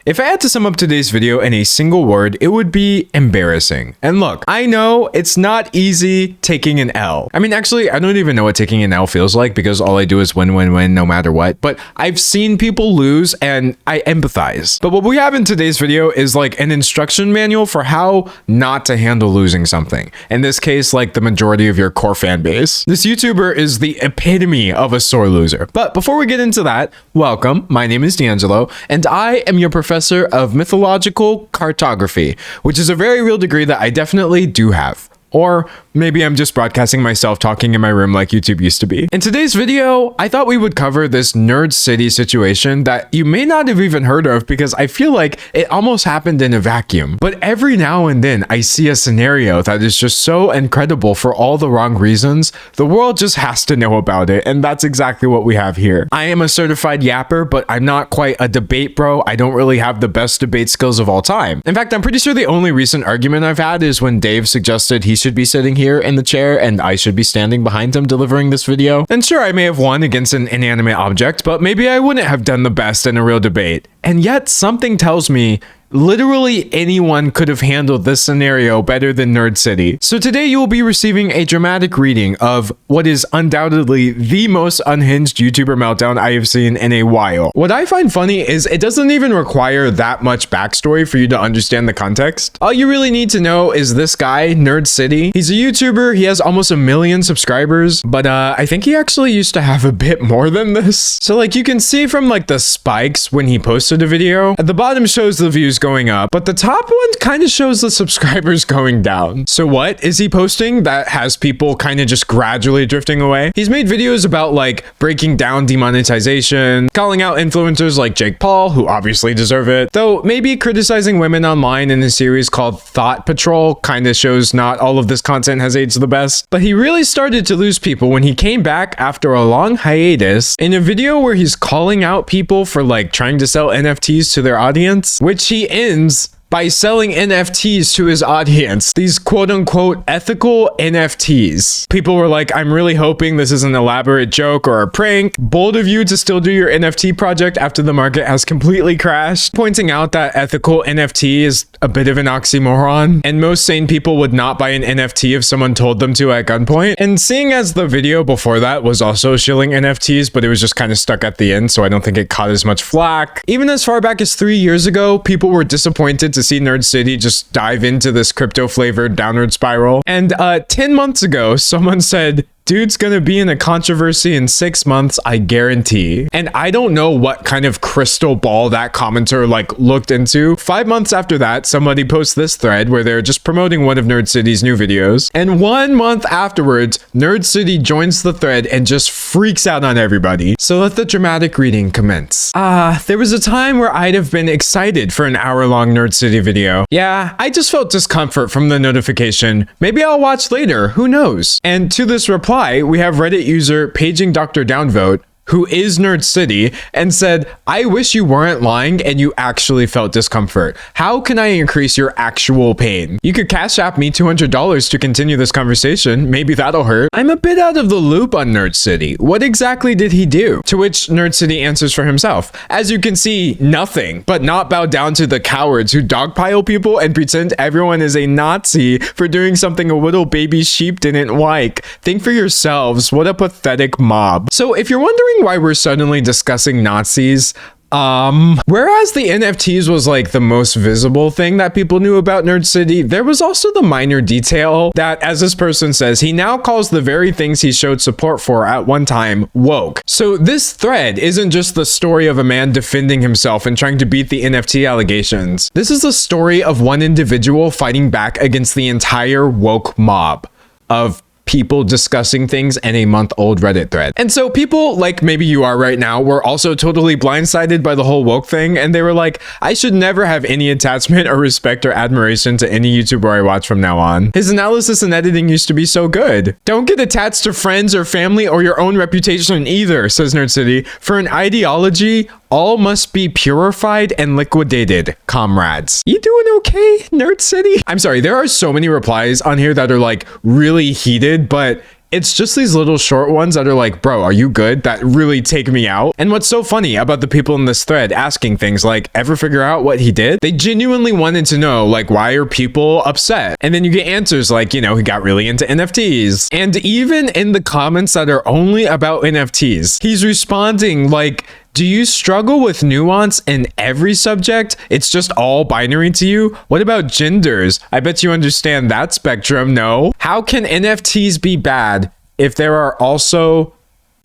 If I had to sum up today's video in a single word, it would be embarrassing. And look, I know it's not easy taking an L. I mean, actually, I don't even know what taking an L feels like because all I do is win, win, win no matter what. But I've seen people lose and I empathize. But what we have in today's video is like an instruction manual for how not to handle losing something. In this case, like the majority of your core fan base. This YouTuber is the epitome of a sore loser. But before we get into that, welcome. My name is D'Angelo, and I am your professor of mythological cartography, which is a very real degree that I definitely do have. Or maybe I'm just broadcasting myself talking in my room like YouTube used to be. In today's video, I thought we would cover this Nerd City situation that you may not have even heard of because I feel like it almost happened in a vacuum. But every now and then I see a scenario that is just so incredible for all the wrong reasons. The world just has to know about it, and that's exactly what we have here. I am a certified yapper, but I'm not quite a debate bro. I don't really have the best debate skills of all time. In fact, I'm pretty sure the only recent argument I've had is when Dave suggested he should be sitting here in the chair and I should be standing behind him delivering this video. And sure, I may have won against an inanimate object, but maybe I wouldn't have done the best in a real debate. And yet something tells me literally anyone could have handled this scenario better than Nerd City. So today you will be receiving a dramatic reading of what is undoubtedly the most unhinged YouTuber meltdown I have seen in a while. What I find funny is it doesn't even require that much backstory for you to understand the context. All you really need to know is this guy, Nerd City. He's a YouTuber. He has almost 1 million subscribers, but I think he actually used to have a bit more than this. So like you can see from like the spikes when he posted a video, at the bottom shows the views going up, but the top one kind of shows the subscribers going down. So what is he posting that has people kind of just gradually drifting away? He's made videos about like breaking down demonetization, calling out influencers like Jake Paul, who obviously deserve it, though maybe criticizing women online in a series called Thought Patrol kind of shows not all of this content has aged the best. But he really started to lose people when he came back after a long hiatus in a video where he's calling out people for like trying to sell NFTs to their audience, which he ends by selling NFTs to his audience. These quote-unquote ethical NFTs. People were like, I'm really hoping this is an elaborate joke or a prank. Bold of you to still do your NFT project after the market has completely crashed. Pointing out that ethical NFT is a bit of an oxymoron, and most sane people would not buy an NFT if someone told them to at gunpoint. And seeing as the video before that was also shilling NFTs, but it was just kind of stuck at the end, so I don't think it caught as much flack. Even as far back as 3 years ago, people were disappointed to see Nerd City just dive into this crypto flavored downward spiral. And 10 months ago, someone said, dude's gonna be in a controversy in 6 months, I guarantee. And I don't know what kind of crystal ball that commenter like looked into. 5 months after that, somebody posts this thread where they're just promoting one of Nerd City's new videos. And 1 month afterwards, Nerd City joins the thread and just freaks out on everybody. So let the dramatic reading commence. There was a time where I'd have been excited for an hour-long Nerd City video. Yeah, I just felt discomfort from the notification. Maybe I'll watch later, who knows? And to this reply, we have Reddit user Paging Dr. Downvote, who is Nerd City, and said, I wish you weren't lying and you actually felt discomfort. How can I increase your actual pain? You could Cash App me $200 to continue this conversation. Maybe that'll hurt. I'm a bit out of the loop on Nerd City. What exactly did he do? To which Nerd City answers for himself. As you can see, nothing, but not bow down to the cowards who dogpile people and pretend everyone is a Nazi for doing something a little baby sheep didn't like. Think for yourselves. What a pathetic mob. So if you're wondering why we're suddenly discussing Nazis, whereas the NFTs was like the most visible thing that people knew about Nerd City, there was also the minor detail that, as this person says, he now calls the very things he showed support for at one time woke. So this thread isn't just the story of a man defending himself and trying to beat the NFT allegations. This is the story of one individual fighting back against the entire woke mob of people discussing things in a month-old Reddit thread. And so people, like maybe you are right now, were also totally blindsided by the whole woke thing, and they were like, I should never have any attachment or respect or admiration to any YouTuber I watch from now on. His analysis and editing used to be so good. Don't get attached to friends or family or your own reputation either, says Nerd City. For an ideology, all must be purified and liquidated, comrades. You doing okay, Nerd City? I'm sorry, there are so many replies on here that are like really heated, but It's just these little short ones that are like, bro, are you good? That really take me out. And what's so funny about the people in this thread asking things like, ever figure out what he did? They genuinely wanted to know, like, why are people upset? And then you get answers like, you know, he got really into NFTs. And even in the comments that are only about NFTs, he's responding like, do you struggle with nuance in every subject? It's just all binary to you? What about genders? I bet you understand that spectrum, no? How can NFTs be bad if there are also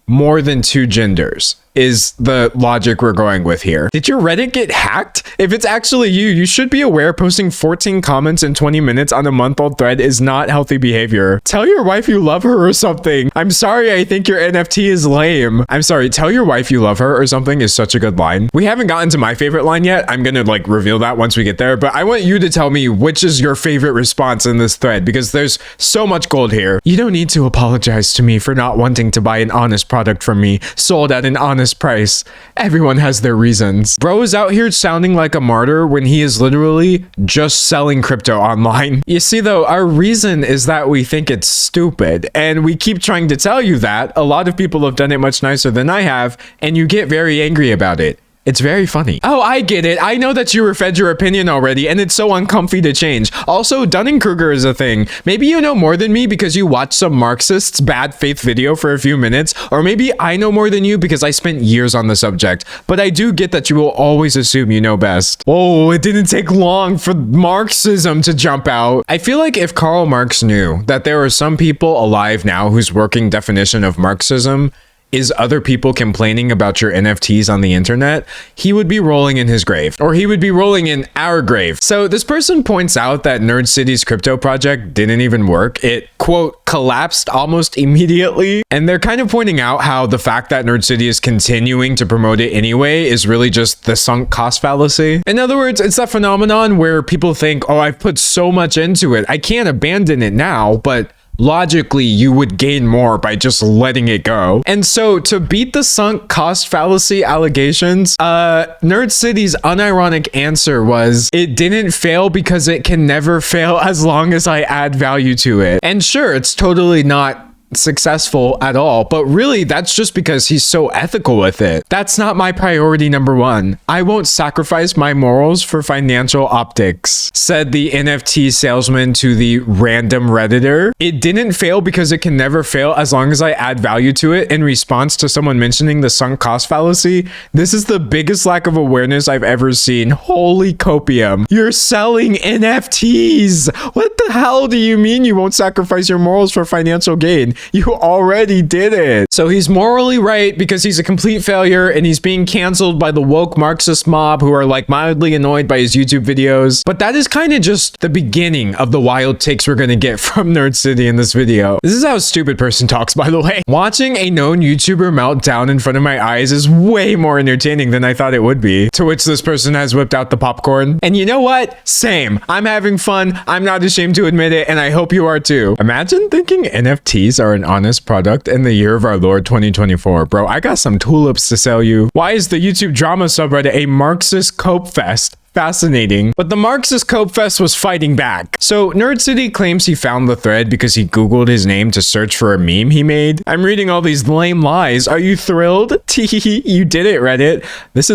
more than 2 genders? Is the logic we're going with here. Did your Reddit get hacked? If it's actually you, you should be aware posting 14 comments in 20 minutes on a month-old thread is not healthy behavior. Tell your wife you love her or something. I'm sorry, I think your NFT is lame. I'm sorry, tell your wife you love her or something is such a good line. We haven't gotten to my favorite line yet. I'm gonna like reveal that once we get there, but I want you to tell me which is your favorite response in this thread because there's so much gold here. You don't need to apologize to me for not wanting to buy an honest product from me, sold at an honest price. Everyone has their reasons. Bro is out here sounding like a martyr when he is literally just selling crypto online. You see though, our reason is that we think it's stupid and we keep trying to tell you that. A lot of people have done it much nicer than I have and you get very angry about it. It's very funny. Oh, I get it. I know that you were fed your opinion already and it's so uncomfy to change. Also, Dunning-Kruger is a thing. Maybe you know more than me because you watched some Marxist's bad faith video for a few minutes, or maybe I know more than you because I spent years on the subject. But I do get that you will always assume you know best. Oh, it didn't take long for Marxism to jump out. I feel like if Karl Marx knew that there are some people alive now whose working definition of Marxism is other people complaining about your NFTs on the internet, he would be rolling in his grave, or he would be rolling in our grave. So this person points out that Nerd City's crypto project didn't even work. It, quote, collapsed almost immediately. And they're kind of pointing out how the fact that Nerd City is continuing to promote it anyway is really just the sunk cost fallacy. In other words, it's that phenomenon where people think, oh, I've put so much into it, I can't abandon it now, but logically, you would gain more by just letting it go. And so to beat the sunk cost fallacy allegations, Nerd City's unironic answer was, it didn't fail because it can never fail as long as I add value to it. And sure, it's totally not successful at all, but really that's just because he's so ethical with it. That's not my priority number 1. I won't sacrifice my morals for financial optics, said the NFT salesman to the random Redditor. It didn't fail because it can never fail as long as I add value to it in response to someone mentioning the sunk cost fallacy. This is the biggest lack of awareness I've ever seen. Holy copium. You're selling NFTs. What the hell do you mean you won't sacrifice your morals for financial gain? You already did it. So he's morally right because he's a complete failure and he's being canceled by the woke Marxist mob who are like mildly annoyed by his YouTube videos. But that is kind of just the beginning of the wild takes we're gonna get from Nerd City in this video. This is how a stupid person talks, by the way. Watching a known YouTuber melt down in front of my eyes is way more entertaining than I thought it would be. To which this person has whipped out the popcorn. And you know what? Same. I'm having fun. I'm not ashamed to admit it, and I hope you are too. Imagine thinking NFTs are an honest product in the year of our Lord 2024. Bro, I got some tulips to sell you. Why is the YouTube drama subreddit a Marxist cope fest? Fascinating. But the Marxist Cope Fest was fighting back. So Nerd City claims he found the thread because he Googled his name to search for a meme he made. I'm reading all these lame lies. Are you thrilled? Teehee, you did it, Reddit. This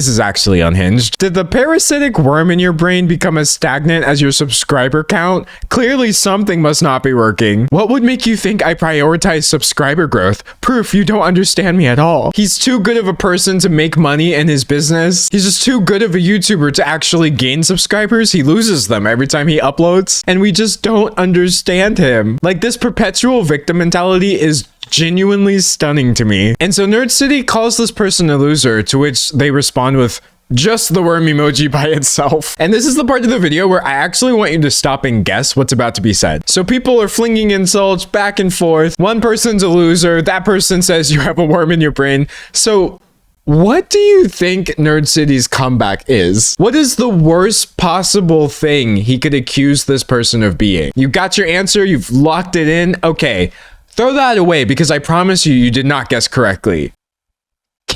is actually unhinged. Did the parasitic worm in your brain become as stagnant as your subscriber count? Clearly something must not be working. What would make you think I prioritize subscriber growth? Proof you don't understand me at all. He's too good of a person to make money in his business. He's just too good of a YouTuber to actually gain subscribers. He loses them every time he uploads. And we just don't understand him. Like, this perpetual victim mentality is genuinely stunning to me. And so Nerd City calls this person a loser, to which they respond with just the worm emoji by itself. And this is the part of the video where I actually want you to stop and guess what's about to be said. So people are flinging insults back and forth. One person's a loser. That person says you have a worm in your brain. So what do you think Nerd City's comeback is? What is the worst possible thing he could accuse this person of being? You got your answer? You've locked it in? Okay. Throw that away because I promise you, you did not guess correctly.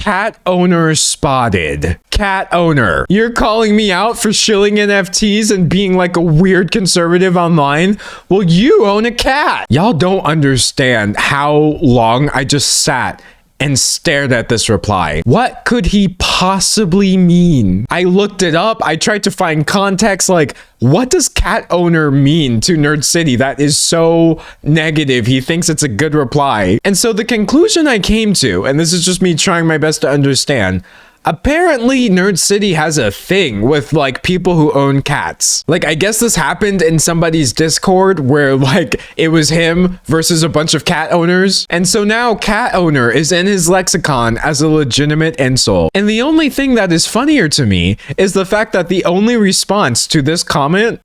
cat owner spotted. Cat owner. You're calling me out for shilling NFTs and being like a weird conservative online? Well, you own a cat. Y'all don't understand how long I just sat and stared at this reply. What could he possibly mean? I looked it up. I tried to find context. Like, what does cat owner mean to Nerd City? That is so negative. He thinks it's a good reply. And so the conclusion I came to, and this is just me trying my best to understand, apparently Nerd City has a thing with like people who own cats. Like, I guess this happened in somebody's Discord where like it was him versus a bunch of cat owners. And so now cat owner is in his lexicon as a legitimate insult. And the only thing that is funnier to me is the fact that the only response to this comment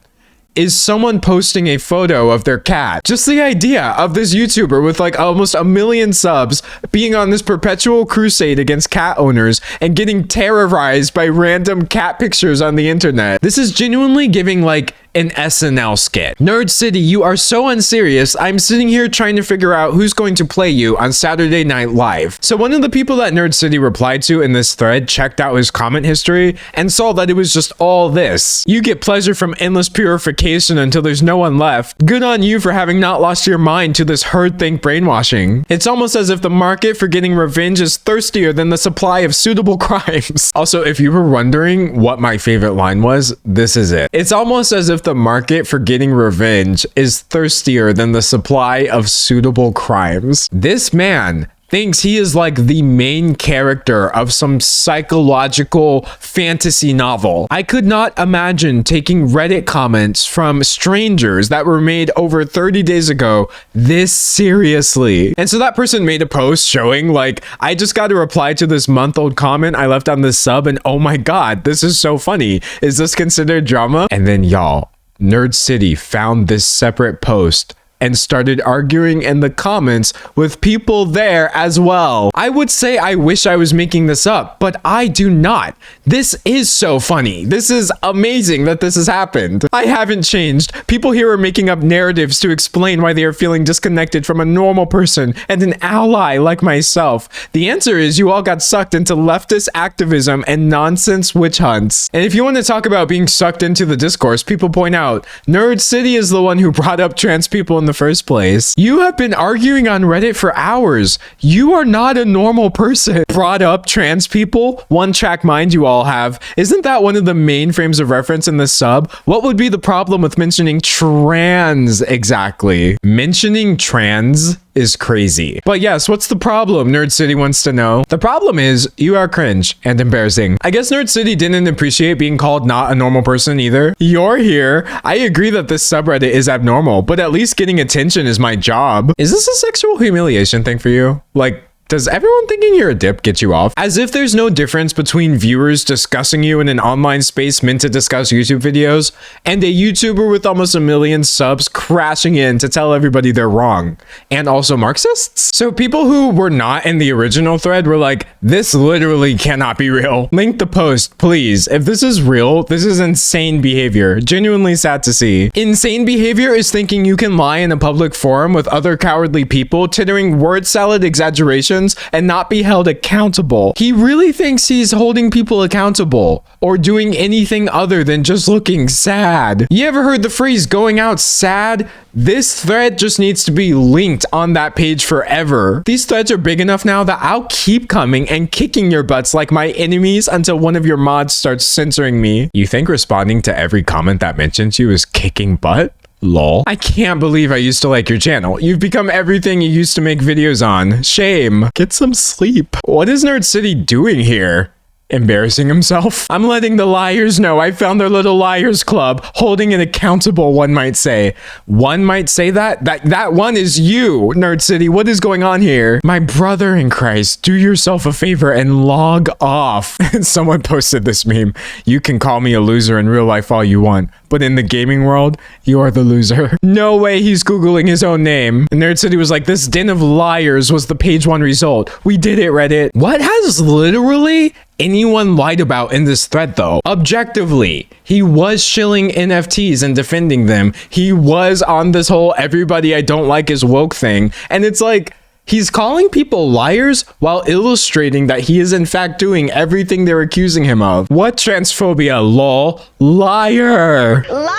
is someone posting a photo of their cat. Just the idea of this YouTuber with like almost 1 million subs being on this perpetual crusade against cat owners and getting terrorized by random cat pictures on the internet. This is genuinely giving like an SNL skit. Nerd City, you are so unserious. I'm sitting here trying to figure out who's going to play you on Saturday Night Live. So one of the people that Nerd City replied to in this thread checked out his comment history and saw that it was just all this. You get pleasure from endless purification until there's no one left. Good on you for having not lost your mind to this herd think brainwashing. It's almost as if the market for getting revenge is thirstier than the supply of suitable crimes. Also, if you were wondering what my favorite line was, this is it. It's almost as if the market for getting revenge is thirstier than the supply of suitable crimes. This man thinks he is like the main character of some psychological fantasy novel. I could not imagine taking Reddit comments from strangers that were made over 30 days ago this seriously. And so that person made a post showing like, I just got a reply to this month-old comment I left on this sub and oh my god, this is so funny. Is this considered drama? And then y'all, Nerd City found this separate post and started arguing in the comments with people there as well. I would say I wish I was making this up, but I do not. This is so funny. This is amazing that this has happened. I haven't changed. People here are making up narratives to explain why they are feeling disconnected from a normal person and an ally like myself. The answer is you all got sucked into leftist activism and nonsense witch hunts. And if you want to talk about being sucked into the discourse, people point out, Nerd City is the one who brought up trans people in the first place. You have been arguing on Reddit for hours. You are not a normal person. Brought up trans people? One track mind you all have. Isn't that one of the main frames of reference in the sub? What would be the problem with mentioning trans exactly? Mentioning trans is crazy. But yes, what's the problem? Nerd City wants to know. The problem is you are cringe and embarrassing. I guess Nerd City didn't appreciate being called not a normal person either. You're here. I agree that this subreddit is abnormal, but at least getting attention is my job. Is this a sexual humiliation thing for you? Like, does everyone thinking you're a dip get you off? As if there's no difference between viewers discussing you in an online space meant to discuss YouTube videos and a YouTuber with almost 1 million subs crashing in to tell everybody they're wrong. And also Marxists? So people who were not in the original thread were like, this literally cannot be real. Link the post, please. If this is real, this is insane behavior. Genuinely sad to see. Insane behavior is thinking you can lie in a public forum with other cowardly people, tittering word salad exaggerations and not be held accountable. He really thinks he's holding people accountable or doing anything other than just looking sad. You ever heard the phrase going out sad? This thread just needs to be linked on that page forever. These threads are big enough now that I'll keep coming and kicking your butts like my enemies until one of your mods starts censoring me. You think responding to every comment that mentions you is kicking butt? Lol. I can't believe I used to like your channel. You've become everything you used to make videos on. Shame. Get some sleep. What is Nerd City doing here? Embarrassing himself? I'm letting the liars know I found their little liars club, holding it accountable, one might say. One might say that? That one is you, Nerd City. What is going on here? My brother in Christ, do yourself a favor and log off. Someone posted this meme. You can call me a loser in real life all you want, but in the gaming world, you're the loser. No way he's Googling his own name. And Nerd City was like, this den of liars was the page 1 result. We did it, Reddit. What has literally anyone lied about in this thread though? Objectively, he was shilling NFTs and defending them. He was on this whole everybody I don't like is woke thing. And it's like, He's calling people liars while illustrating that he is in fact doing everything they're accusing him of. What transphobia, lol? Liar! Liar!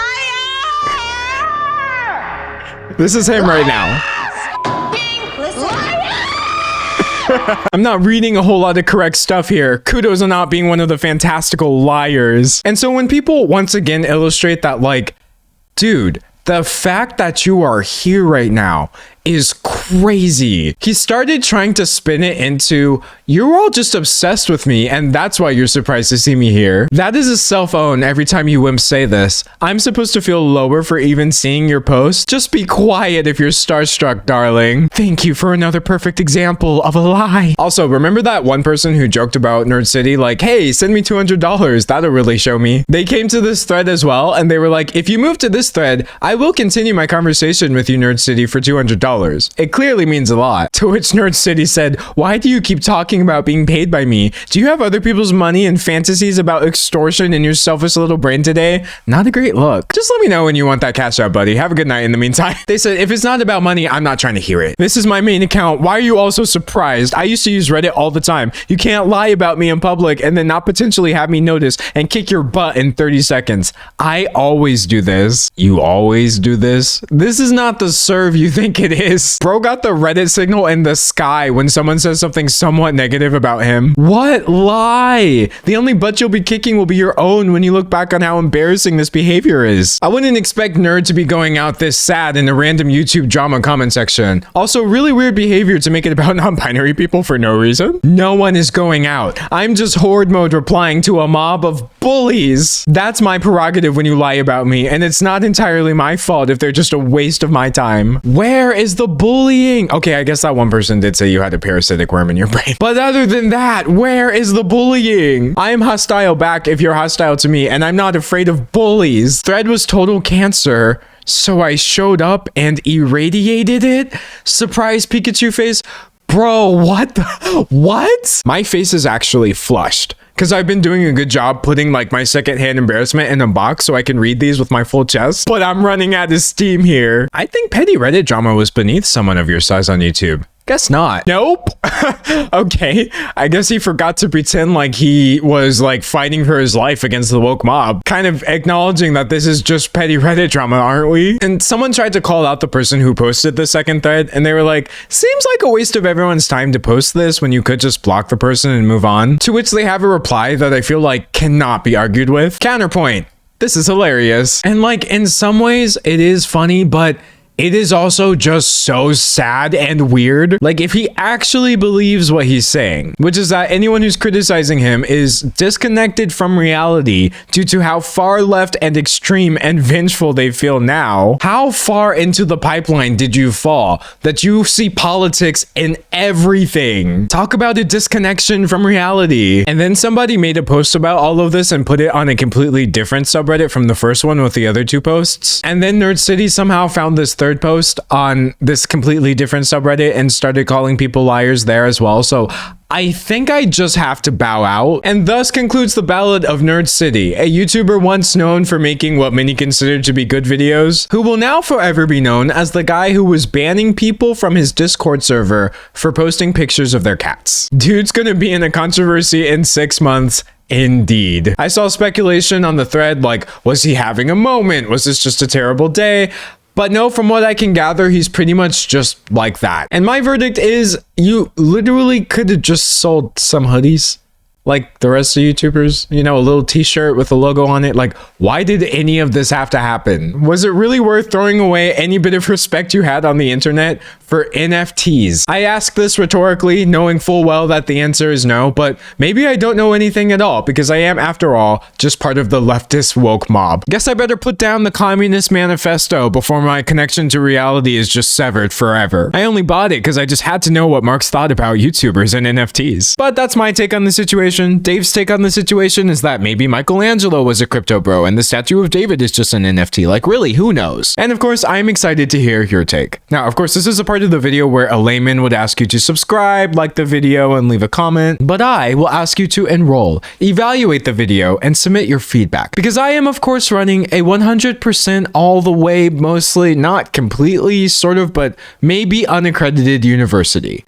This is him right now. I'm not reading a whole lot of correct stuff here. Kudos on not being one of the fantastical liars. And so when people once again illustrate that, like, dude, the fact that you are here right now is crazy. He started trying to spin it into, you're all just obsessed with me and that's why you're surprised to see me here. That is a self-own every time you wimps say this. I'm supposed to feel lower for even seeing your post? Just be quiet if you're starstruck, darling. Thank you for another perfect example of a lie. Also, remember that one person who joked about Nerd City like, hey, send me $200. That'll really show me. They came to this thread as well and they were like, if you move to this thread, I will continue my conversation with you, Nerd City, for $200. It clearly means a lot. To which Nerd City said, why do you keep talking about being paid by me? Do you have other people's money and fantasies about extortion in your selfish little brain today? Not a great look. Just let me know when you want that cash out, buddy. Have a good night in the meantime. They said, if it's not about money, I'm not trying to hear it. This is my main account. Why are you all so surprised? I used to use Reddit all the time. You can't lie about me in public and then not potentially have me notice and kick your butt in 30 seconds. I always do this. You always do this. This is not the serve you think it is. Bro got the Reddit signal in the sky when someone says something somewhat negative about him. What lie? The only butt you'll be kicking will be your own when you look back on how embarrassing this behavior is. I wouldn't expect Nerd to be going out this sad in a random YouTube drama comment section. Also, really weird behavior to make it about non-binary people for no reason. No one is going out. I'm just horde mode replying to a mob of bullies. That's my prerogative when you lie about me, and it's not entirely my fault if they're just a waste of my time. Where is the bullying? Okay, I guess that one person did say you had a parasitic worm in your brain. But other than that, where is the bullying? I am hostile back if you're hostile to me, and I'm not afraid of bullies. Thread was total cancer, so I showed up and irradiated it? Surprise Pikachu face? Bro, what the? What? My face is actually flushed, because I've been doing a good job putting like my secondhand embarrassment in a box so I can read these with my full chest, but I'm running out of steam here. I think petty Reddit drama was beneath someone of your size on YouTube. Guess not. Nope. Okay. I guess he forgot to pretend like he was like fighting for his life against the woke mob. Kind of acknowledging that this is just petty Reddit drama, aren't we? And someone tried to call out the person who posted the second thread and they were like, seems like a waste of everyone's time to post this when you could just block the person and move on. To which they have a reply that I feel like cannot be argued with. Counterpoint. This is hilarious. And like in some ways it is funny, but it is also just so sad and weird. Like if he actually believes what he's saying, which is that anyone who's criticizing him is disconnected from reality due to how far left and extreme and vengeful they feel now, how far into the pipeline did you fall that you see politics in everything? Talk about a disconnection from reality. And then somebody made a post about all of this and put it on a completely different subreddit from the first one with the other two posts. And then Nerd City somehow found this third post on this completely different subreddit and started calling people liars there as well. So I think I just have to bow out. And thus concludes the Ballad of Nerd City, a YouTuber once known for making what many considered to be good videos, who will now forever be known as the guy who was banning people from his Discord server for posting pictures of their cats. Dude's gonna be in a controversy in 6 months. Indeed. I saw speculation on the thread like, was he having a moment? Was this just a terrible day? But no, from what I can gather, he's pretty much just like that. And my verdict is you literally could have just sold some hoodies like the rest of YouTubers, you know, a little t-shirt with a logo on it. Like, why did any of this have to happen? Was it really worth throwing away any bit of respect you had on the internet for NFTs? I ask this rhetorically, knowing full well that the answer is no, but maybe I don't know anything at all because I am, after all, just part of the leftist woke mob. Guess I better put down the Communist Manifesto before my connection to reality is just severed forever. I only bought it because I just had to know what Marx thought about YouTubers and NFTs. But that's my take on the situation. situation. Dave's take on the situation is that maybe Michelangelo was a crypto bro and the statue of David is just an NFT. Like, really, who knows? And of course, I'm excited to hear your take. Now, of course, this is a part of the video where a layman would ask you to subscribe, like the video, and leave a comment, but I will ask you to enroll, evaluate the video, and submit your feedback. Because I am, of course, running a 100% all the way, mostly, not completely, sort of, but maybe unaccredited university.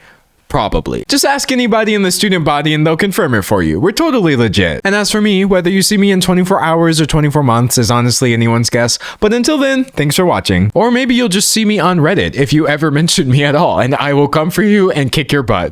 Probably. Just ask anybody in the student body and they'll confirm it for you. We're totally legit. And as for me, whether you see me in 24 hours or 24 months is honestly anyone's guess. But until then, thanks for watching. Or maybe you'll just see me on Reddit if you ever mention me at all, and I will come for you and kick your butt.